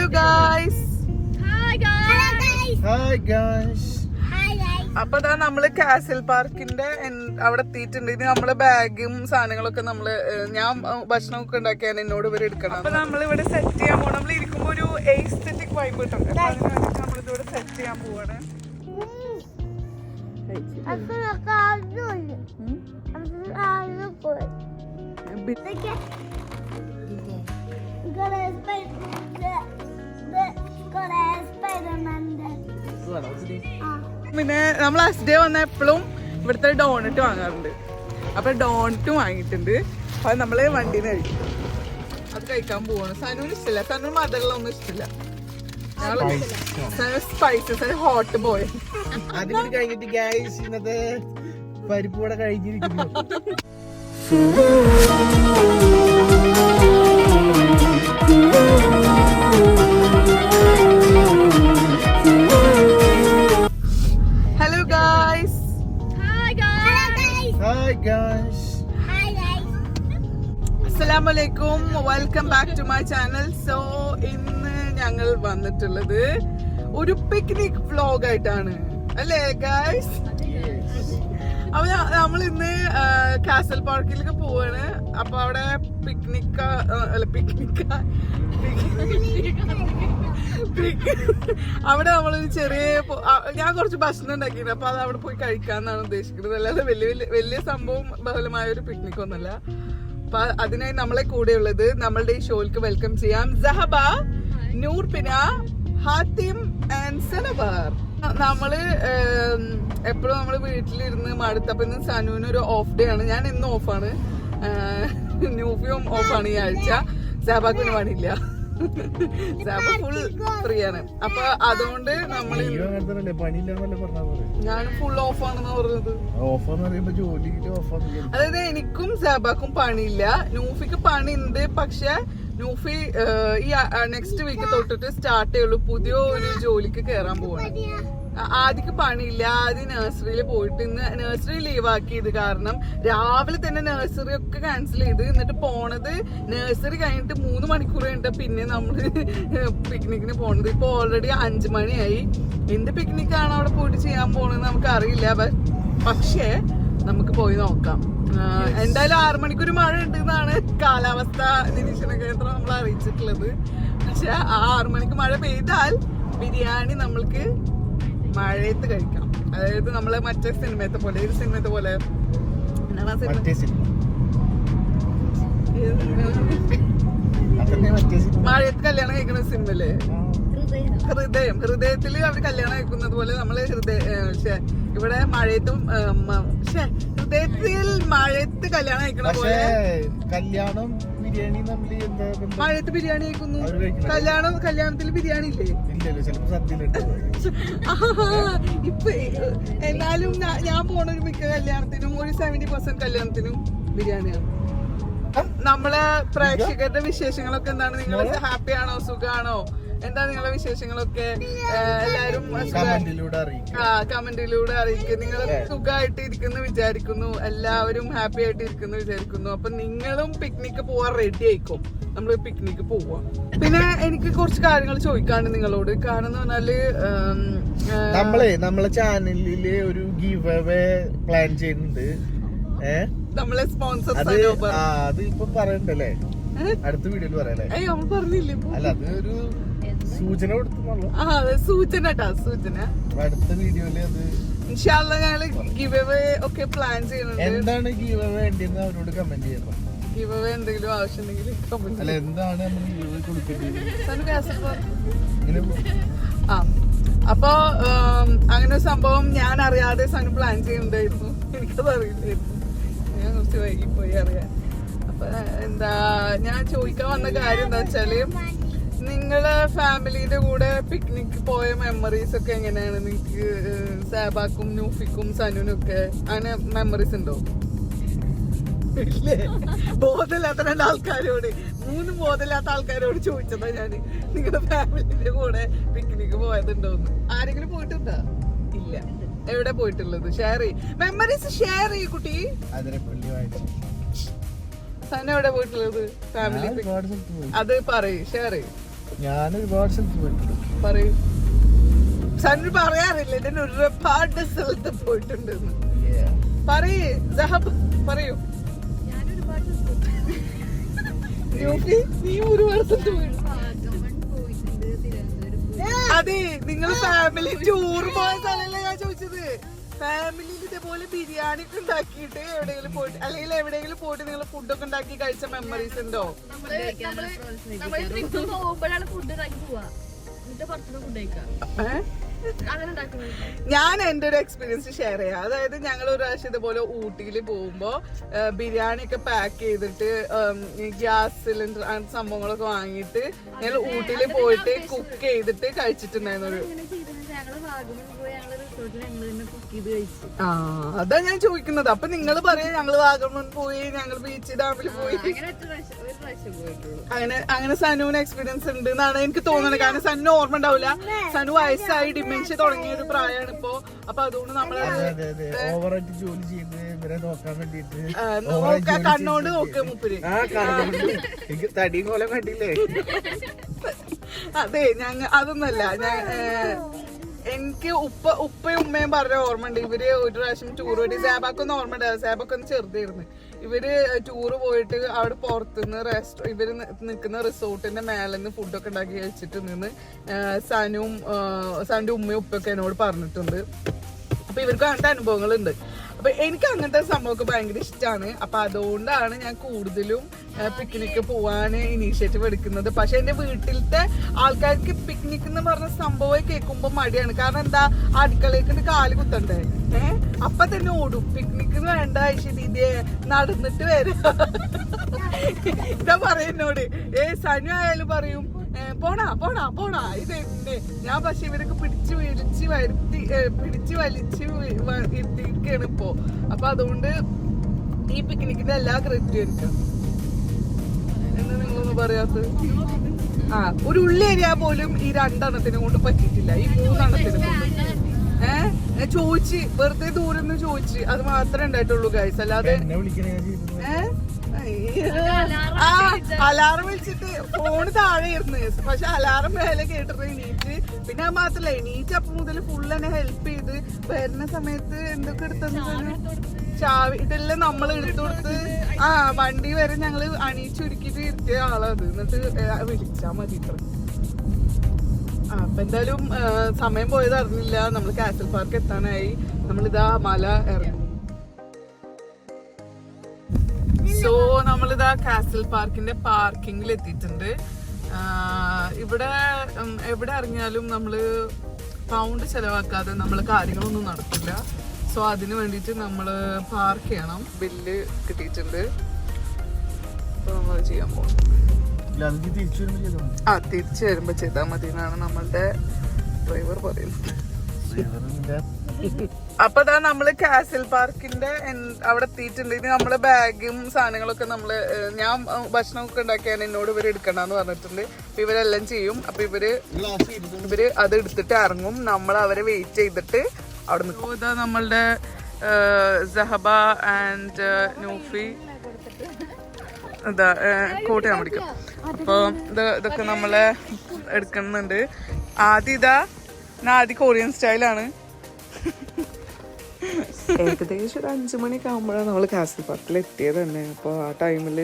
Hello guys. Hi guys. അപ്പൊ ഇതാ നമ്മള് കാസിൽ പാർക്കിന്റെ അവിടെ എത്തിയിട്ടുണ്ട്. ഇനി നമ്മള് ബാഗും സാധനങ്ങളൊക്കെ നമ്മള് ഞാൻ ഭക്ഷണമൊക്കെ ഉണ്ടാക്കിയാണ് എന്നോട് ഇവർ എടുക്കണം. അപ്പൊ നമ്മളിവിടെ സെറ്റ് ചെയ്യാൻ പോകണം. നമ്മൾ ഇരിക്കുമ്പോ ഒരു എസ്തെറ്റിക് വൈബ് കിട്ടും. നമ്മളിതിവിടെ സെറ്റ് ചെയ്യാൻ പോവാണ്. പിന്നെ നമ്മൾ ഫസ്റ്റ് ഡേ വന്ന എപ്പോഴും ഇവിടുത്തെ ഡോണറ്റ് വാങ്ങാറുണ്ട്. അപ്പൊ ഡോണറ്റ് വാങ്ങിയിട്ടുണ്ട്. അത് നമ്മള് വണ്ടിന്ന് കഴിക്കും. അത് കഴിക്കാൻ പോവാണ്. സനുവിന് ഇഷ്ടമില്ല. സനുവിന് മധുരങ്ങളൊന്നും ഇഷ്ടമില്ല. Spices hot boy. അതിന് കഴിഞ്ഞിട്ട് ഗായ്സ് ഇന്നത്തെ പരിപ്പ് കൂടെ കഴിഞ്ഞിരിക്കുന്നു. Hello guys. Hi guys. അസ്സലാമു അലൈക്കും. Welcome back to my channel. So ഇന്ന് ഞങ്ങൾ വന്നിട്ടുള്ളത് ഒരു പിക്നിക് വ്ലോഗ് ആയിട്ടാണ് അല്ലേ ഗായ്സ്? അപ്പൊ നമ്മൾ ഇന്ന് കാസൽ പാർക്കിലേക്ക് പോവാണ്. അപ്പൊ അവിടെ അവിടെ നമ്മളൊരു ചെറിയ ഞാൻ കുറച്ച് ഭക്ഷണം ഉണ്ടാക്കിയിരുന്നു. അപ്പൊ അത് അവിടെ പോയി കഴിക്കാന്നാണ് ഉദ്ദേശിക്കുന്നത്. അല്ലാതെ വലിയ സംഭവം ബഹുലമായ ഒരു പിക്നിക് ഒന്നുമല്ല. അപ്പൊ അതിനായി നമ്മളെ കൂടെയുള്ളത് നമ്മളുടെ ഈ ഷോയിലേക്ക് വെൽക്കം ചെയ്യാം സഹബ, നൂർപിന, ഹാത്തിം ആൻഡ് സനബാർ. നമ്മള് എപ്പോഴും നമ്മള് വീട്ടിലിരുന്ന് മടുത്തപ്പോ ഇന്ന് സനുവിന് ഒരു ഓഫ് ഡേ ആണ്. ഞാൻ ഇന്ന് ഓഫാണ്. ന്യൂഫിയും ഓഫാണ് ഈ ആഴ്ച. സഹബാക്കിന് പണിയില്ല. സഹബ ഫുൾ ഫ്രീ ആണ്. അപ്പൊ അതുകൊണ്ട് നമ്മള് ഞാൻ ഫുൾ ഓഫാണെന്ന് പറഞ്ഞത്. അതായത് എനിക്കും സഹബാക്കും പണിയില്ല. നൂഫിക്ക് പണിയുണ്ട്. പക്ഷെ നൂഫി ഈ നെക്സ്റ്റ് വീക്ക് തൊട്ടിട്ട് സ്റ്റാർട്ട് ചെയ്യുള്ളൂ. പുതിയ ഒരു ജോലിക്ക് കയറാൻ പോവാണ്. ആദ്യക്ക് പണിയില്ല. ആദ്യം നഴ്സറിയിൽ പോയിട്ട് ഇന്ന് നഴ്സറി ലീവ് ആക്കിയത് കാരണം രാവിലെ തന്നെ നഴ്സറി ഒക്കെ ക്യാൻസൽ ചെയ്ത് എന്നിട്ട് പോണത് നഴ്സറി കഴിഞ്ഞിട്ട് 3 മണിക്കൂർ കഴിഞ്ഞിട്ട് പിന്നെ നമ്മള് പിക്നിക്കിന് പോണത്. ഇപ്പൊ ഓൾറെഡി 5 മണിയായി. എന്ത് പിക്നിക്കാണ് അവിടെ പോയിട്ട് ചെയ്യാൻ പോണെന്ന് നമുക്ക് അറിയില്ല. പക്ഷേ നമുക്ക് പോയി നോക്കാം. എന്തായാലും 6 മണിക്കൊരു മഴ ഉണ്ട് എന്നാണ് കാലാവസ്ഥ നിരീക്ഷണ കേന്ദ്രം നമ്മൾ അറിയിച്ചിട്ടുള്ളത്. പക്ഷെ ആ 6 മണിക്ക് മഴ പെയ്താൽ ബിരിയാണി നമ്മൾക്ക് മഴയത്ത് കഴിക്കാം. അതായത് നമ്മള് മറ്റേ സിനിമയത്തെ പോലെ ഏത് സിനിമയത്തെ പോലെ മഴയത്ത് കല്യാണം കഴിക്കുന്ന സിനിമല്ലേ ഹൃദയം. ഹൃദയത്തില് അവർ കല്യാണം കഴിക്കുന്നത് പോലെ നമ്മള് ഇവിടെ മഴയത്തും ഹൃദയത്തിൽ മഴയത്ത് കല്യാണം കഴിക്കണ പോലെ കല്യാണം ബിരിയാണി മഴയത്ത് ബിരിയാണി കഴിക്കുന്നു. കല്യാണത്തിൽ ബിരിയാണി ഇല്ലേ? ഇപ്പൊ എന്നാലും ഞാൻ പോണ ഒരു മിക്ക കല്യാണത്തിനും ഒരു 70% കല്യാണത്തിനും ബിരിയാണിയാണ്. നമ്മളെ പ്രേക്ഷകരുടെ വിശേഷങ്ങളൊക്കെ എന്താണ്? നിങ്ങൾ ഹാപ്പി ആണോ? സുഖാണോ? എന്താ നിങ്ങളെ വിശേഷങ്ങളൊക്കെ? എല്ലാരും കമന്റിലൂടെ അറിയിക്കുക. നിങ്ങൾ സുഖമായിട്ട് ഇരിക്കുന്നു വിചാരിക്കുന്നു. എല്ലാവരും ഹാപ്പി ആയിട്ട് ഇരിക്കുന്നു വിചാരിക്കുന്നു. അപ്പൊ നിങ്ങളും പിക്നിക്ക് പോവാൻ റെഡി ആയിക്കോ. നമ്മള് പിക്നിക്ക് പോവാ. പിന്നെ എനിക്ക് കുറച്ച് കാര്യങ്ങൾ ചോദിക്കാണ്ട് നിങ്ങളോട്. കാരണം എന്ന് പറഞ്ഞാല് നമ്മളെ ചാനലില് ഒരു ഗീവ് അവേ പ്ലാൻ ചെയ്യുന്നുണ്ട്. നമ്മളെ സ്പോൺസർ അത് ഇപ്പൊ പറയണ്ടല്ലേ? അടുത്ത വീഡിയോയിൽ പറയാല്ലേ? നമ്മൾ പറഞ്ഞില്ലേ? അല്ല, അത് ഒരു സൂചന കൊടുത്തുള്ളൂ. സൂചന അടുത്ത വീഡിയോയില് അത് ഇൻഷാല്ലാ ഞങ്ങള് ഗിവ് അവേ ഒക്കെ പ്ലാൻ ചെയ്യുന്നുണ്ട്. എന്താണ് ഗിവ് അവേ വേണ്ടിയെന്ന് അവരോട് കമന്റ് ചെയ്യണം. ഗിവ് അവേ എന്തെങ്കിലും ആവശ്യമുണ്ടെങ്കിൽ കമന്റ്. അല്ല, എന്താണ് നമ്മൾ ഗിവ് അവേ കൊടുക്കേണ്ടത്? അപ്പൊ അങ്ങനെ ഒരു സംഭവം ഞാൻ അറിയാതെ സനു പ്ലാൻ ചെയ്യുന്നുണ്ടായിരുന്നു. എനിക്കത് അറിയില്ലായിരുന്നു. ഞാൻ കുറച്ച് വൈകിപ്പോയി അറിയാൻ. അപ്പൊ എന്താ ഞാൻ ചോദിക്കാൻ വന്ന കാര്യം എന്താ വെച്ചാല്, നിങ്ങളെ ഫാമിലിന്റെ കൂടെ പിക്നിക് പോയ മെമ്മറീസ് ഒക്കെ എങ്ങനെയാണ്? നിങ്ങക്ക് സാബാക്കും നൂഫിക്കും സനുവിനും ഒക്കെ അങ്ങനെ മെമ്മറീസ് ഉണ്ടോ? ബോധമില്ലാത്ത 2 ആൾക്കാരോട് 3 ബോധമില്ലാത്ത ആൾക്കാരോട് ചോദിച്ചതാ ഞാന്. നിങ്ങളുടെ ഫാമിലിന്റെ കൂടെ പിക്നിക് പോയതുണ്ടോന്ന്. ആരെങ്കിലും പോയിട്ടുണ്ടോ? ഇല്ല. എവിടെ പോയിട്ടുള്ളത്? ഷെയർ ചെയ്യ്. മെമ്മറീസ് ഷെയർ ചെയ്യ് കുട്ടി. സന എവിടെ പോയിട്ടുള്ളത്? ഫാമിലി അത് പറയ്, ഷെയർ ചെയ്യ്. ഞാൻ ഒരുപാട് സ്ഥലത്ത് പോയിട്ടുണ്ട്. പറയൂ. സനു പറയാറില്ല ഇതിന് ഒരുപാട് സ്ഥലത്ത് പോയിട്ടുണ്ടെന്ന്. പറയൂ സഹബ്, പറയൂ. ന്യൂഫി, നീ ഒരുപാട് സ്ഥലത്ത് പോയിട്ടുണ്ട്. അതെ, നിങ്ങൾ ഫാമിലി ടൂർ പോയ സ്ഥലമല്ലേ ഞാൻ ചോദിച്ചത്. ഫാമിലിയിൽ ഇതേപോലെ ബിരിയാണി ഒക്കെ ഉണ്ടാക്കിയിട്ട് എവിടെയെങ്കിലും പോയിട്ട്, അല്ലെങ്കിൽ എവിടെയെങ്കിലും പോയിട്ട് നിങ്ങൾ ഫുഡൊക്കെ ഉണ്ടാക്കി കഴിച്ച മെമ്മറീസ് ഉണ്ടോ? ഞാൻ എന്റെ ഒരു എക്സ്പീരിയൻസ് ഷെയർ ചെയ്യാം. അതായത് ഞങ്ങൾ ഒരു പ്രാവശ്യം ഇതുപോലെ ഊട്ടിയിൽ പോകുമ്പോ ബിരിയാണി ഒക്കെ പാക്ക് ചെയ്തിട്ട് ഗ്യാസ് സിലിണ്ടർ അങ്ങനത്തെ സംഭവങ്ങളൊക്കെ വാങ്ങിയിട്ട് ഞങ്ങൾ ഊട്ടിയിൽ പോയിട്ട് കുക്ക് ചെയ്തിട്ട് കഴിച്ചിട്ടുണ്ടായിരുന്നു. ആ, അതാ ഞാൻ ചോദിക്കുന്നത്. അപ്പൊ നിങ്ങൾ പറയാ ഞങ്ങള് വാഗമൺ പോയി, ഞങ്ങൾ ബീച്ച് ഡാമിൽ പോയി. അങ്ങനെ സനുവിന് എക്സ്പീരിയൻസ് ഉണ്ട് എന്നാണ് എനിക്ക് തോന്നുന്നത്. കാരണം സനു ഓർമ്മ ഉണ്ടാവില്ല. സനു വയസ്സായി ഡിമെൻഷ്യ തുടങ്ങിയ ഒരു പ്രായമാണ് ഇപ്പൊ. അപ്പൊ അതുകൊണ്ട് നമ്മള് ജോലി ചെയ്ത് ഇവരെ നോക്കാൻ വേണ്ടിട്ട് കണ്ണോണ്ട് നോക്കുക മുപ്പര്. തടിയും കോലം കണ്ടില്ലേ? അതെ, അതൊന്നല്ല. എനിക്ക് ഉപ്പയും ഉമ്മയും പറഞ്ഞ ഓർമ്മ ഉണ്ട്. ഇവര് ഒരു പ്രാവശ്യം ടൂർ പോയിട്ട്, സാബാക്കൊന്നും ഓർമ്മ ഉണ്ടാവും, സാബാക്കൊന്ന് ചെറുതായിരുന്നു. ഇവര് ടൂറ് പോയിട്ട് അവിടെ പുറത്തുനിന്ന് ഇവര് നിൽക്കുന്ന റിസോർട്ടിന്റെ മേലെന്ന് ഫുഡൊക്കെ ഉണ്ടാക്കി കഴിച്ചിട്ട് നിന്ന് സനുവിന്റെ ഉമ്മയും ഉപ്പൊക്കെ എന്നോട് പറഞ്ഞിട്ടുണ്ട്. അപ്പൊ ഇവർക്ക് അങ്ങനത്തെ അനുഭവങ്ങളുണ്ട്. അപ്പൊ എനിക്ക് അങ്ങനത്തെ സംഭവമൊക്കെ ഭയങ്കര ഇഷ്ടമാണ്. അപ്പൊ അതുകൊണ്ടാണ് ഞാൻ കൂടുതലും പിക്നിക്ക് പോവാന് ഇനീഷ്യേറ്റീവ് എടുക്കുന്നത്. പക്ഷെ എന്റെ വീട്ടിലത്തെ ആൾക്കാർക്ക് പിക്നിക് എന്ന് പറഞ്ഞ സംഭവം കേൾക്കുമ്പോ മടിയാണ്. കാരണം എന്താ, അടുക്കളേക്ക് കാല് കുത്തണ്ടേ, അപ്പൊ തന്നെ ഓടും. പിക്നിക്ക് വേണ്ട ഇതേ നടന്നിട്ട് വരാ. ഇതാ പറയുന്നോട്. സനു ആയാലും പറയും പോണാ പോണാ പോണാ ഇതെന്നെ. ഞാൻ പക്ഷെ ഇവരൊക്കെ പിടിച്ച് വലിച്ച് ഇരുത്തിയിരിക്കാണ് ഇപ്പോ. അപ്പൊ അതുകൊണ്ട് ഈ പിക്നിക്കിന്റെ എല്ലാ ക്രെഡിറ്റും എനിക്ക്. എന്താ നിങ്ങളൊന്നും പറയാത്തത്? ആ, ഒരു ഉള്ളി അരിയാ പോലും ഈ 2 എണ്ണത്തിനെ കൊണ്ട് പറ്റിയിട്ടില്ല. ഈ 3 എണ്ണത്തിനെ കൊണ്ട് ചോദിച്ച് വെറുതെ ദൂരം ചോദിച്ച്, അത് മാത്രമേ ഉണ്ടായിട്ടുള്ളൂ ഗൈസ്. അല്ലാതെ അലാറം വിളിച്ചിട്ട് ഫോണ് താഴെ ഇരുന്ന്, പക്ഷെ അലാറം മേലെ കേട്ടിട്ട് എണീറ്റ്. പിന്നെ അത് മാത്രല്ല, എണീറ്റ് അപ്പം മുതൽ ഫുൾ എന്നെ ഹെൽപ്പ് ചെയ്ത് വരുന്ന സമയത്ത് എന്തൊക്കെ എടുത്തെന്ന് ചാവി ഇതെല്ലാം നമ്മൾ എടുത്തു കൊടുത്ത് വണ്ടി വരെ ഞങ്ങള് അണീച്ചൊരുക്കിട്ട് ഇരുത്തിയ ആളത്. എന്നിട്ട് വിളിച്ചാ മതി ഇത്ര. അപ്പൊ എന്തായാലും സമയം പോയത് അറിഞ്ഞില്ല. നമ്മള് കാസൽ പാർക്ക് എത്താനായി. നമ്മളിതാ മല ഇറങ്ങി. സോ നമ്മളിതാ കാസൽ പാർക്കിന്റെ പാർക്കിങ്ങിൽ എത്തിയിട്ടുണ്ട്. ഇവിടെ എവിടെ ഇറങ്ങിയാലും നമ്മള് പൗണ്ട് ചെലവാക്കാതെ നമ്മള് കാര്യങ്ങളൊന്നും നടക്കില്ല. സോ അതിന് വേണ്ടിയിട്ട് നമ്മള് പാർക്ക് ചെയ്യണം. ബില്ല് കിട്ടിയിട്ടുണ്ട്. നമ്മൾ ചെയ്യാൻ പോകുന്നത് തിരിച്ചു വരുമ്പോ ചെയ്താൽ മതി എന്നാണ് നമ്മളുടെ ഡ്രൈവർ പറയുന്നത്. അപ്പൊ ഇതാ നമ്മള് കാസൽ പാർക്കിന്റെ അവിടെ എത്തിയിട്ടുണ്ട്. ഇനി നമ്മളെ ബാഗും സാധനങ്ങളൊക്കെ ഞാൻ ഭക്ഷണമൊക്കെ ഉണ്ടാക്കിയാണ് എന്നോട് ഇവര് എടുക്കണ്ടെന്ന് പറഞ്ഞിട്ടുണ്ട്. അപ്പൊ ഇവരെല്ലാം ചെയ്യും. അപ്പൊ ഇവര് അത് എടുത്തിട്ട് ഇറങ്ങും. നമ്മൾ അവരെ വെയിറ്റ് ചെയ്തിട്ട് അവിടെ നിൽക്കും. ഇതാ നമ്മളുടെ സഹബ ആൻഡ് നൂഫി ഇതാ കോട്ടയം പിടിക്കും. അപ്പൊ ഇതൊക്കെ നമ്മളെ എടുക്കുന്നുണ്ട്. ആദ്യം കൊറിയൻ സ്റ്റൈലാണ്. ഏകദേശം ഒരു 5 മണിയൊക്കെ ആകുമ്പോഴാണ് നമ്മൾ കാസൽ പാർക്കിൽ എത്തിയത് തന്നെ. അപ്പോൾ ആ ടൈമിൽ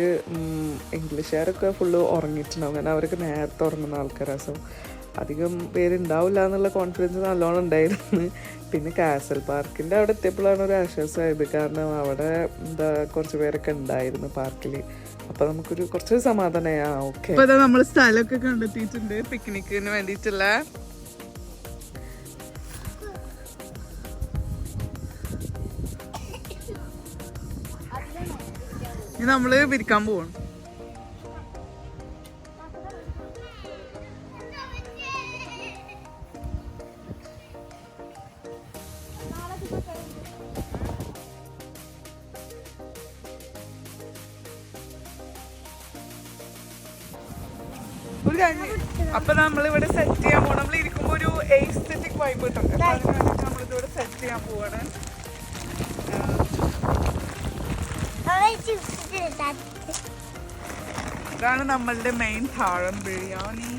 ഇംഗ്ലീഷുകാരൊക്കെ ഫുള്ള് ഉറങ്ങിയിട്ടുണ്ടാവും. കാരണം അവരൊക്കെ നേരത്തെ ഉറങ്ങുന്ന ആൾക്കാരാണ്. സോ അധികം പേരുണ്ടാവില്ല എന്നുള്ള കോൺഫിഡൻസ് നല്ലോണം ഉണ്ടായിരുന്നു. പിന്നെ കാസൽ പാർക്കിൻ്റെ അവിടെ എത്തിയപ്പോഴാണ് ഒരു ആശ്വാസമായത്. കാരണം അവിടെ കുറച്ച് പേരൊക്കെ ഉണ്ടായിരുന്നു പാർക്കിൽ. അപ്പൊ നമുക്കൊരു കുറച്ച് സമാധാനമായി. ഓക്കെ, ഇപ്പൊ നമ്മൾ സ്ഥലമൊക്കെ കണ്ടെത്തിയിട്ടുണ്ട് പിക്നിക്കിന് വേണ്ടിയിട്ടുള്ള. ഇനി നമ്മള് വിരിക്കാൻ പോവാണ്. അപ്പൊ നമ്മളിവിടെ സെറ്റ് ചെയ്യാൻ പോകണം. നമ്മൾ ഇരിക്കുമ്പോ ഒരു എസ്തെറ്റിക് വൈബ് കിട്ടും. നമ്മളിതിവിടെ സെറ്റ് ചെയ്യാൻ പോവാണ്. ഇതാണ് നമ്മളുടെ മെയിൻ താഴം ബിരിയാണി.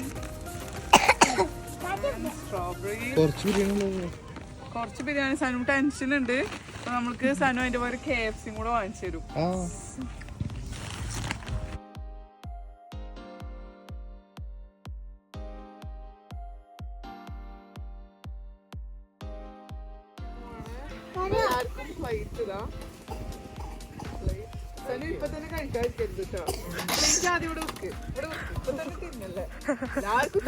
സ്ട്രോബെറി. കുറച്ച് ബിരിയാണി കുറച്ച് ബിരിയാണി. സനു ടെൻഷൻ ഉണ്ട്. അപ്പൊ നമ്മൾക്ക് സനു അതിന്റെ പോലെ KFC കൂടെ വാങ്ങിച്ചു തരും. പ്ലേറ്റ് ഇതാ. സനു ഇപ്പൊ തന്നെ കഴിക്കാതിരിക്കരുത് കേട്ടോ. പ്ലേറ്റ് ആദ്യം ഇവിടെ വെക്ക്. ഇവിടെ വെക്ക്. ഇപ്പൊ തന്നെ തിന്നല്ലേ. എല്ലാവർക്കും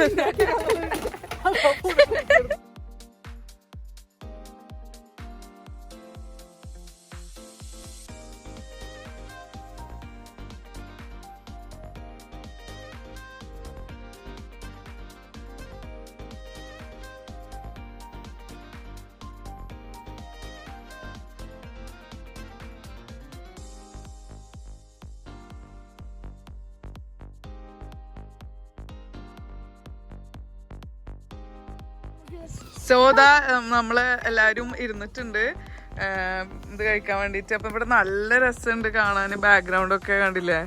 സോദാ നമ്മള് എല്ലാരും ഇരുന്നിട്ടുണ്ട് ഇത് കഴിക്കാൻ വേണ്ടിട്ട്. അപ്പൊ ഇവിടെ നല്ല രസമുണ്ട് കാണാന്. ബാക്ക്ഗ്രൗണ്ട് ഒക്കെ കണ്ടില്ലേ?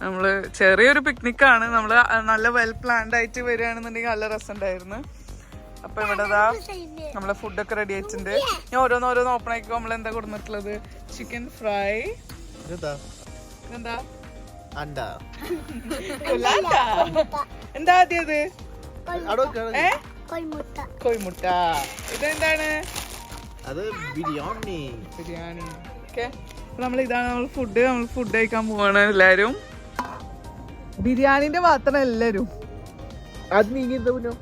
നമ്മള് ചെറിയൊരു പിക്നിക്കാണ്. നമ്മള് നല്ല വെൽ പ്ലാൻഡ് ആയിട്ട് വരികയാണെന്നുണ്ടെങ്കിൽ നല്ല രസമുണ്ടായിരുന്നു. അപ്പൊ ഇവിടെ നമ്മളെ ഫുഡൊക്കെ റെഡി ആയിട്ടുണ്ട്. ഞാൻ ഓരോന്ന് ഓപ്പൺ ആക്കി നമ്മൾ എന്താ കൊടുത്തിട്ടുള്ളത്? Chicken fry. എന്താ എന്താ ആദ്യത്? കോഴിമുട്ട. ഇതെന്താണ്? അത് ബിരിയാണി. ബിരിയാണി. ഓക്കെ, ഇതാണ് നമ്മൾ ഫുഡ് കഴിക്കാൻ പോവാണ് എല്ലാരും. ബിരിയാണിന്റെ മാത്രം എല്ലാരും. അത് നീങ്ങിരുന്ന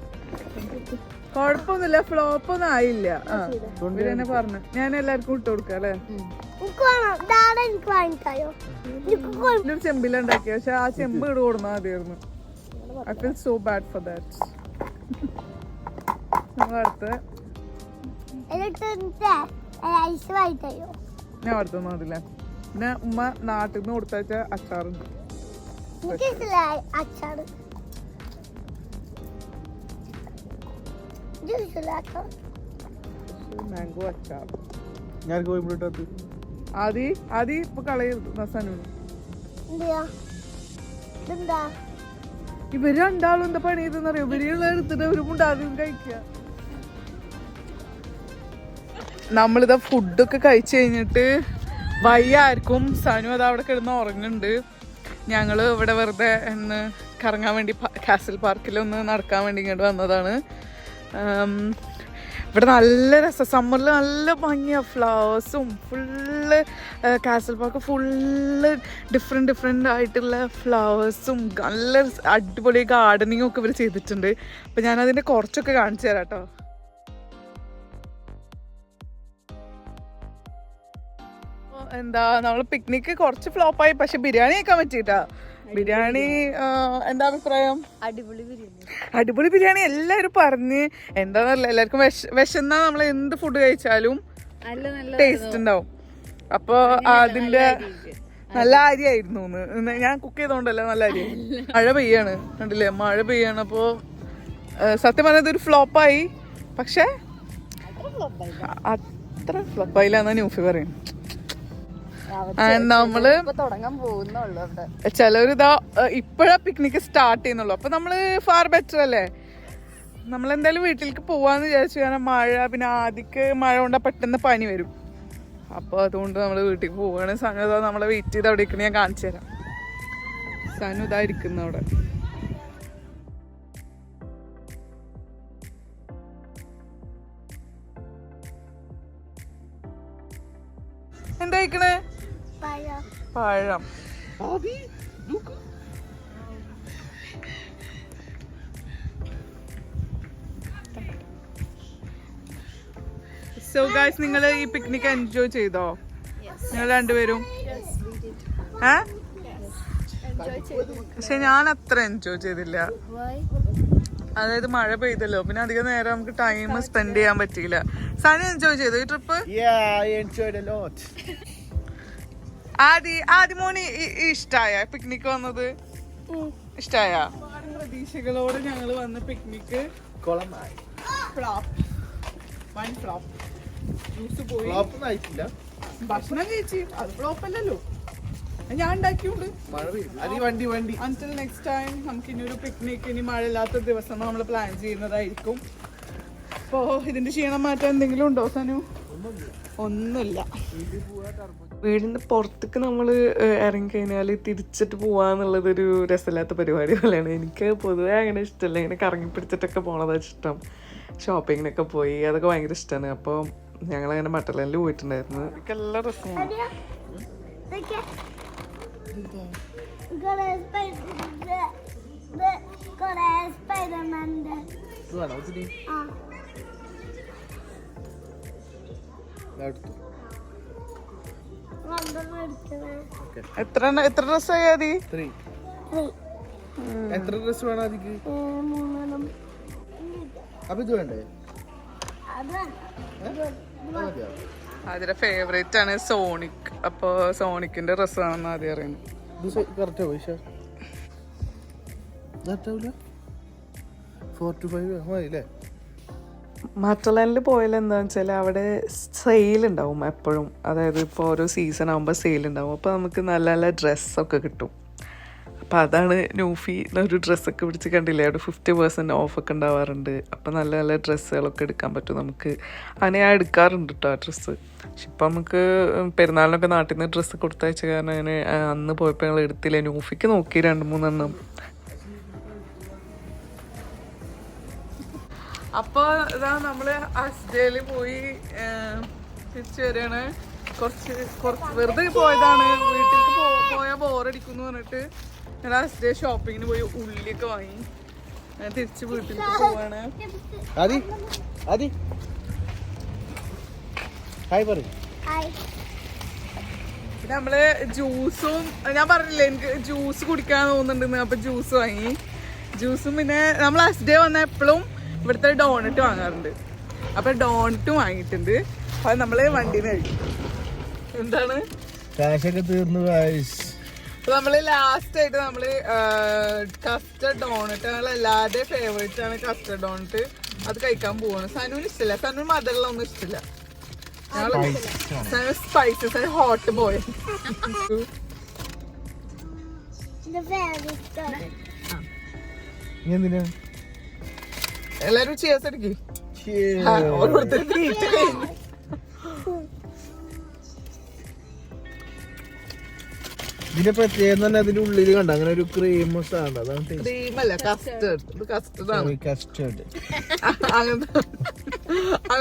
കൊഴപ്പൊന്നുമില്ല, ഫ്ലോപ്പ് ഒന്നും ആയില്ല. ഇവരെന്നെ പറഞ്ഞു. ഞാൻ എല്ലാവർക്കും ഇട്ട് കൊടുക്കാം അല്ലേ? ഒരു ചെമ്പിലുണ്ടാക്കിയ, പക്ഷെ ആ ചെമ്പ് ഇട് കൊടുന്നാ മതിയായിരുന്നു. I feel so bad for that. നമ്മളടുത്ത് ഞാൻ അടുത്തൊന്നും അതില്ല. പിന്നെ ഉമ്മ നാട്ടിൽ നിന്ന് കൊടുത്തയച്ച അച്ചാറുണ്ട്. മാംഗോ അച്ചാർ. ആദ്യം ഇപ്പൊ കളയരുത് സനു. ഇവര് രണ്ടാളും എന്താ പണി ചെയ്തെന്നറിയോ? ഇവര് എടുത്തിട്ട് ഒരു മുണ്ടാദ്യം കഴിക്കുക. നമ്മളിതാ ഫുഡൊക്കെ കഴിച്ചു കഴിഞ്ഞിട്ട് വയ്യായിരിക്കും. സനു അത് അവിടെ കിടന്ന് ഉറങ്ങുന്നുണ്ട്. ഞങ്ങള് ഇവിടെ വെറുതെ ഒന്ന് കറങ്ങാൻ വേണ്ടി കാസിൽ പാർക്കിലൊന്ന് നടക്കാൻ വേണ്ടി ഇങ്ങോട്ട് വന്നതാണ്. ഇവിടെ നല്ല രസം. സമ്മറിൽ നല്ല ഭംഗിയാണ്. ഫ്ലവേഴ്സും full castle park full different ആയിട്ടുള്ള ഫ്ലവേഴ്സും നല്ല അടിപൊളി ഗാർഡനിങ്ങും ഒക്കെ ഇവർ ചെയ്തിട്ടുണ്ട്. അപ്പം ഞാനതിൻ്റെ കുറച്ചൊക്കെ കാണിച്ചു തരാം കേട്ടോ. എന്താ നമ്മൾ പിക്നിക്ക് കുറച്ച് ഫ്ലോപ്പായി, പക്ഷെ ബിരിയാണി കഴിക്കാൻ പറ്റിയിട്ടാ. ബിരിയാണി എന്താ അഭിപ്രായം? അടിപൊളി ബിരിയാണി എല്ലാവരും പറഞ്ഞ്. എന്താന്നറിയില്ല, എല്ലാവർക്കും വിശന്നാ നമ്മൾ എന്ത് ഫുഡ് കഴിച്ചാലും ടേസ്റ്റ് ഉണ്ടാവും. അപ്പൊ അതിന്റെ നല്ല അരിയായിരുന്നു. ഞാൻ കുക്ക് ചെയ്തോണ്ടല്ല, നല്ല അരി. മഴ പെയ്യാണ്, കണ്ടില്ലേ? മഴ പെയ്യാണ്. അപ്പൊ സത്യം പറഞ്ഞത് ഒരു ഫ്ലോപ്പായി, പക്ഷെ അത്ര ഫ്ലോപ്പായില്ല എന്നാ ന്യൂഫി പറയും. നമ്മള് ചിലവരിതാ ഇപ്പഴാ പിക്നിക്ക് സ്റ്റാർട്ട് ചെയ്യുന്നുള്ളൂ. അപ്പൊ നമ്മള് ഫാർ ബെറ്റർ അല്ലേ? നമ്മളെന്തായാലും വീട്ടിലേക്ക് പോവാന്ന് വിചാരിച്ചു. കാരണം പിന്നെ ആദ്യക്ക് മഴ കൊണ്ടാ പെട്ടെന്ന് പനി വരും. അപ്പൊ അതുകൊണ്ട് നമ്മള് വീട്ടിലേക്ക് പോവാണ്. സനു ഇതാ നമ്മളെ വെയിറ്റ് ചെയ്ത് അവിടെ ഇരിക്കണ ഞാൻ കാണിച്ചു തരാം. സനു ഇതാ ഇരിക്കുന്ന അവിടെ. എന്താ കഴിക്കണേ? പഴം. സോ ഗൈസ്, നിങ്ങൾ ഈ പിക്നിക് എൻജോയ് ചെയ്തോ? നിങ്ങൾ രണ്ടുപേരും? പക്ഷെ ഞാൻ അത്ര എൻജോയ് ചെയ്തില്ല. അതായത് മഴ പെയ്തല്ലോ, പിന്നെ അധികം നേരം നമുക്ക് ടൈം സ്പെൻഡ് ചെയ്യാൻ പറ്റിയില്ല. സനു എൻജോയ് ചെയ്തു ഈ ട്രിപ്പ്? ആദ്യ മോന് ഇഷ്ടായ പിക്നിക്ക് വന്നത്? ഇഷ്ടായ? പ്രതീക്ഷകളോട് ഞങ്ങള് വന്ന പിക്നിക്ക് ഭക്ഷണം കഴിച്ചു. അത് ഫ്ലോപ്പല്ലല്ലോ. ഞാൻ ഉണ്ടാക്കിയുണ്ട്. മഴ പെയ്തു. അത് ഈ വണ്ടി വണ്ടി. അൺടിൽ നെക്സ്റ്റ് ടൈം നമുക്ക് ഇനി ഒരു പിക്നിക്, ഇനി മഴയില്ലാത്ത ദിവസം നമ്മൾ പ്ലാൻ ചെയ്യുന്നതായിരിക്കും. അപ്പോ ഇതിന്റെ ക്ഷീണം മാറ്റാൻ എന്തെങ്കിലും ഉണ്ടോ സനു? ഒന്നുമില്ല. വീടിൻ്റെ പുറത്തേക്ക് നമ്മൾ ഇറങ്ങിക്കഴിഞ്ഞാൽ തിരിച്ചിട്ട് പോവാന്നുള്ളതൊരു രസമില്ലാത്ത പരിപാടി പോലെയാണ്. എനിക്ക് പൊതുവേ അങ്ങനെ ഇഷ്ടമല്ല. ഇങ്ങനെ കറങ്ങി പിടിച്ചിട്ടൊക്കെ പോണതാണ് ഇഷ്ടം. ഷോപ്പിങ്ങിനൊക്കെ പോയി അതൊക്കെ ഭയങ്കര ഇഷ്ടമാണ്. അപ്പോൾ ഞങ്ങളങ്ങനെ മട്ടലനിൽ പോയിട്ടുണ്ടായിരുന്നു. എനിക്ക് എല്ലാ രസമാണ്. എത്ര ഡ്രസ്സായി അതി? എത്ര ഡ്രസ് വേണം അതിക്ക്? അപ്പൊ ഇത് വേണ്ടേ? അതിന്റെ ഫേവറേറ്റ് ആണ് സോണിക്. അപ്പൊ സോണിക്കിന്റെ ഡ്രസ്സാണെന്ന് ആദ്യം അറിയുന്നത്. കറക്റ്റ് പൈസ 4 to 5 മതില്ലേ? മട്ടലനിൽ പോയാൽ എന്താണെന്ന് വെച്ചാൽ അവിടെ സെയിലുണ്ടാവും എപ്പോഴും. അതായത് ഇപ്പോൾ ഓരോ സീസൺ ആകുമ്പോൾ സെയിലുണ്ടാവും. അപ്പോൾ നമുക്ക് നല്ല നല്ല ഡ്രസ്സൊക്കെ കിട്ടും. അപ്പോൾ അതാണ് നൂഫി ഒരു ഡ്രസ്സൊക്കെ പിടിച്ച് കണ്ടില്ലേ, അവിടെ 50% ഓഫൊക്കെ ഉണ്ടാവാറുണ്ട്. അപ്പോൾ നല്ല നല്ല ഡ്രസ്സുകളൊക്കെ എടുക്കാൻ പറ്റും നമുക്ക്. അങ്ങനെ ഞാൻ എടുക്കാറുണ്ട് കേട്ടോ ആ ഡ്രസ്സ്. പക്ഷെ ഇപ്പം നമുക്ക് പെരുന്നാളിനൊക്കെ നാട്ടിൽ നിന്ന് ഡ്രസ്സ് കൊടുത്തയച്ച കാരണം അങ്ങനെ അന്ന് പോയപ്പോൾ ഞങ്ങൾ എടുത്തില്ല. നൂഫിക്ക് നോക്കി 2-3 എണ്ണം. അപ്പൊ ഇതാ നമ്മള് അസ്ഡേയില് പോയി തിരിച്ചു വരികയാണ്. കുറച്ച് വെറുതെ പോയതാണ്. വീട്ടിലേക്ക് പോയാൽ ബോറടിക്കുന്നു പറഞ്ഞിട്ട് ഞാൻ അസ്ഡേ ഷോപ്പിങ്ങിന് പോയി ഉള്ളിയൊക്കെ വാങ്ങി തിരിച്ച് വീട്ടിലേക്ക് പോവാണ്. പിന്നെ നമ്മള് ജ്യൂസും, ഞാൻ പറഞ്ഞില്ലേ എനിക്ക് ജ്യൂസ് കുടിക്കാൻ തോന്നുന്നുണ്ടെന്ന്. അപ്പൊ ജ്യൂസ് വാങ്ങി. ജ്യൂസും പിന്നെ നമ്മൾ അസ്ഡേ വന്ന എപ്പോഴും ഇവിടുത്തെ ഡോണറ്റ് വാങ്ങാറുണ്ട്. അപ്പൊ ഡോണറ്റ് വാങ്ങിയിട്ടുണ്ട്. അത് നമ്മള് വണ്ടിന്ന് കഴിക്കും. എന്താണ് അപ്പൊ നമ്മള് ലാസ്റ്റ് ആയിട്ട് നമ്മള് കസ്റ്റർഡ് ഡോണറ്റ്, ഞങ്ങൾ എല്ലാവരുടെയും ഫേവറേറ്റ് ആണ് കസ്റ്റർഡ് ഡോണറ്റ്. അത് കഴിക്കാൻ പോവാണ്. സനുവിന് ഇഷ്ടമില്ല. സനുവിന് മധുരമുള്ള ഒന്നും ഇഷ്ടമില്ല. Sanu spices hot boy. എല്ലാരും ചേർസ് അടിക്കും. ഓരോരുത്തർ വീട്ടിൽ കഴിഞ്ഞു. ഇതിന്റെ പ്രത്യേകത തന്നെ അതിന്റെ ഉള്ളിൽ കണ്ട അങ്ങനെ ഒരു ക്രീം സാധനം. അതാണ് ക്രീമല്ല, കസ്റ്റേർഡ്. ഇത് കസ്റ്റേർഡ് ആണ്. കസ്റ്റേർഡ് അങ്ങനത്തെ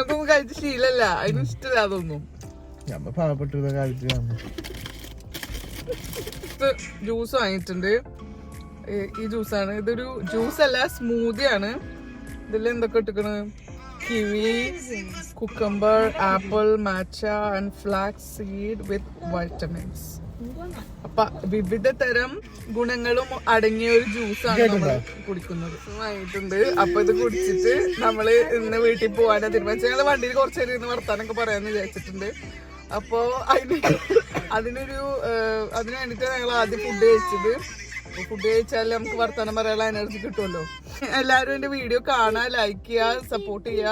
ഒന്നും കഴിച്ച ശീലല്ല. അതിന് ഇഷ്ടമില്ല അതൊന്നും. നമ്മ പാവപ്പെട്ട കാലത്ത് ജ്യൂസ് വാങ്ങിയിട്ടുണ്ട്. ഈ ജ്യൂസാണ്. ഇതൊരു ജ്യൂസ് അല്ല, സ്മൂതിയാണ്. ഇതിൽ എന്തൊക്കെ ഇട്ടിക്കണ്? Kiwi, cucumber, apple, matcha and flax seed with vitamins. അപ്പൊ വിവിധ തരം ഗുണങ്ങളും അടങ്ങിയ ഒരു ജ്യൂസാണ് നമ്മൾ കുടിക്കുന്നത്. വാങ്ങിയിട്ടുണ്ട്. അപ്പൊ ഇത് കുടിച്ചിട്ട് നമ്മള് ഇന്ന് വീട്ടിൽ പോകാനാ തീരുമാനിച്ചു. ഞങ്ങള് വണ്ടിയിൽ കുറച്ചു നേരം ഇരുന്ന് വർത്താനൊക്കെ പറയാന്ന് വിചാരിച്ചിട്ടുണ്ട്. അപ്പോ അതിന് വേണ്ടിട്ട് ഞങ്ങൾ ആദ്യം ഫുഡ് കഴിച്ചത്. ഫുഡ് കഴിച്ചാൽ നമുക്ക് വർത്താനം പറയാനുള്ള എനർജി കിട്ടുമല്ലോ. എല്ലാവരും എന്റെ വീഡിയോ കാണാൻ, ലൈക്ക് ചെയ്യുക, സപ്പോർട്ട് ചെയ്യുക.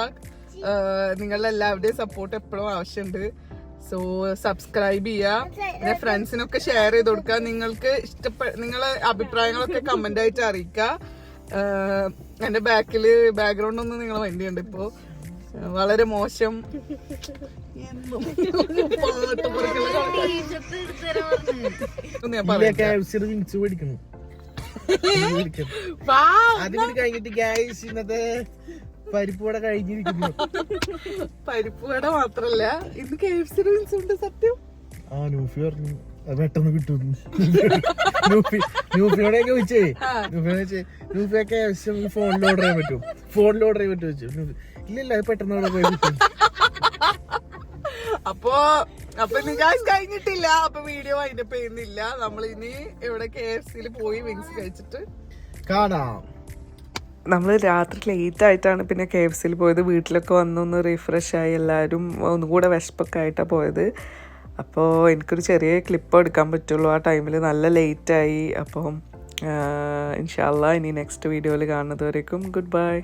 നിങ്ങളുടെ എല്ലാവരുടെയും സപ്പോർട്ട് എപ്പോഴും ആവശ്യമുണ്ട്. സോ സബ്സ്ക്രൈബ് ചെയ്യുക. പിന്നെ ഫ്രണ്ട്സിനൊക്കെ ഷെയർ ചെയ്ത് കൊടുക്കുക. നിങ്ങൾക്ക് നിങ്ങളെ അഭിപ്രായങ്ങളൊക്കെ കമന്റ് ആയിട്ട് അറിയിക്കുക. എന്റെ ബാക്ക്ഗ്രൗണ്ട് ഒന്നും നിങ്ങളെ വണ്ടിയുണ്ട് ഇപ്പോ വളരെ മോശം. കഴിഞ്ഞിട്ട് ഗൈസ് ഇന്നത്തെ പരിപ്പുവട കഴിഞ്ഞിരിക്കുന്നു. പരിപ്പുവട മാത്രല്ല ഇന്ന് KFC വിങ്സ് ഉണ്ട്. സത്യം നൂഫി പറഞ്ഞു പെട്ടെന്ന് കിട്ടും. നൂഫിയോടെ ചോദിച്ചേ, നൂഫിയൊക്കെ ഫോണിൽ ഓർഡർ ചെയ്യാൻ പറ്റും, ചോദിച്ചു. ഇല്ലല്ല അത് പെട്ടെന്ന് അവിടെ പോയി കിട്ടും. അപ്പൊ നിങ്ങൾ കഴിഞ്ഞിട്ടില്ല. അപ്പൊ വീഡിയോ അതിന്റെ ചെയ്യുന്നില്ല. നമ്മളിനി ഇവിടെ KFC പോയി വിങ്സ് കഴിച്ചിട്ട് കാണാം. നമ്മൾ രാത്രി ലേറ്റായിട്ടാണ് പിന്നെ KFC പോയത്. വീട്ടിലൊക്കെ വന്നൊന്ന് റീഫ്രഷ് ആയി. എല്ലാവരും ഒന്നുകൂടെ വിശപ്പൊക്കെ ആയിട്ടാണ് പോയത്. അപ്പോൾ എനിക്കൊരു ചെറിയ ക്ലിപ്പ് എടുക്കാൻ പറ്റുള്ളൂ. ആ ടൈമിൽ നല്ല ലേറ്റായി. അപ്പം ഇൻഷാ അല്ലാഹ് ഇനി നെക്സ്റ്റ് വീഡിയോയിൽ കാണുന്നത് വരേക്കും ഗുഡ് ബൈ.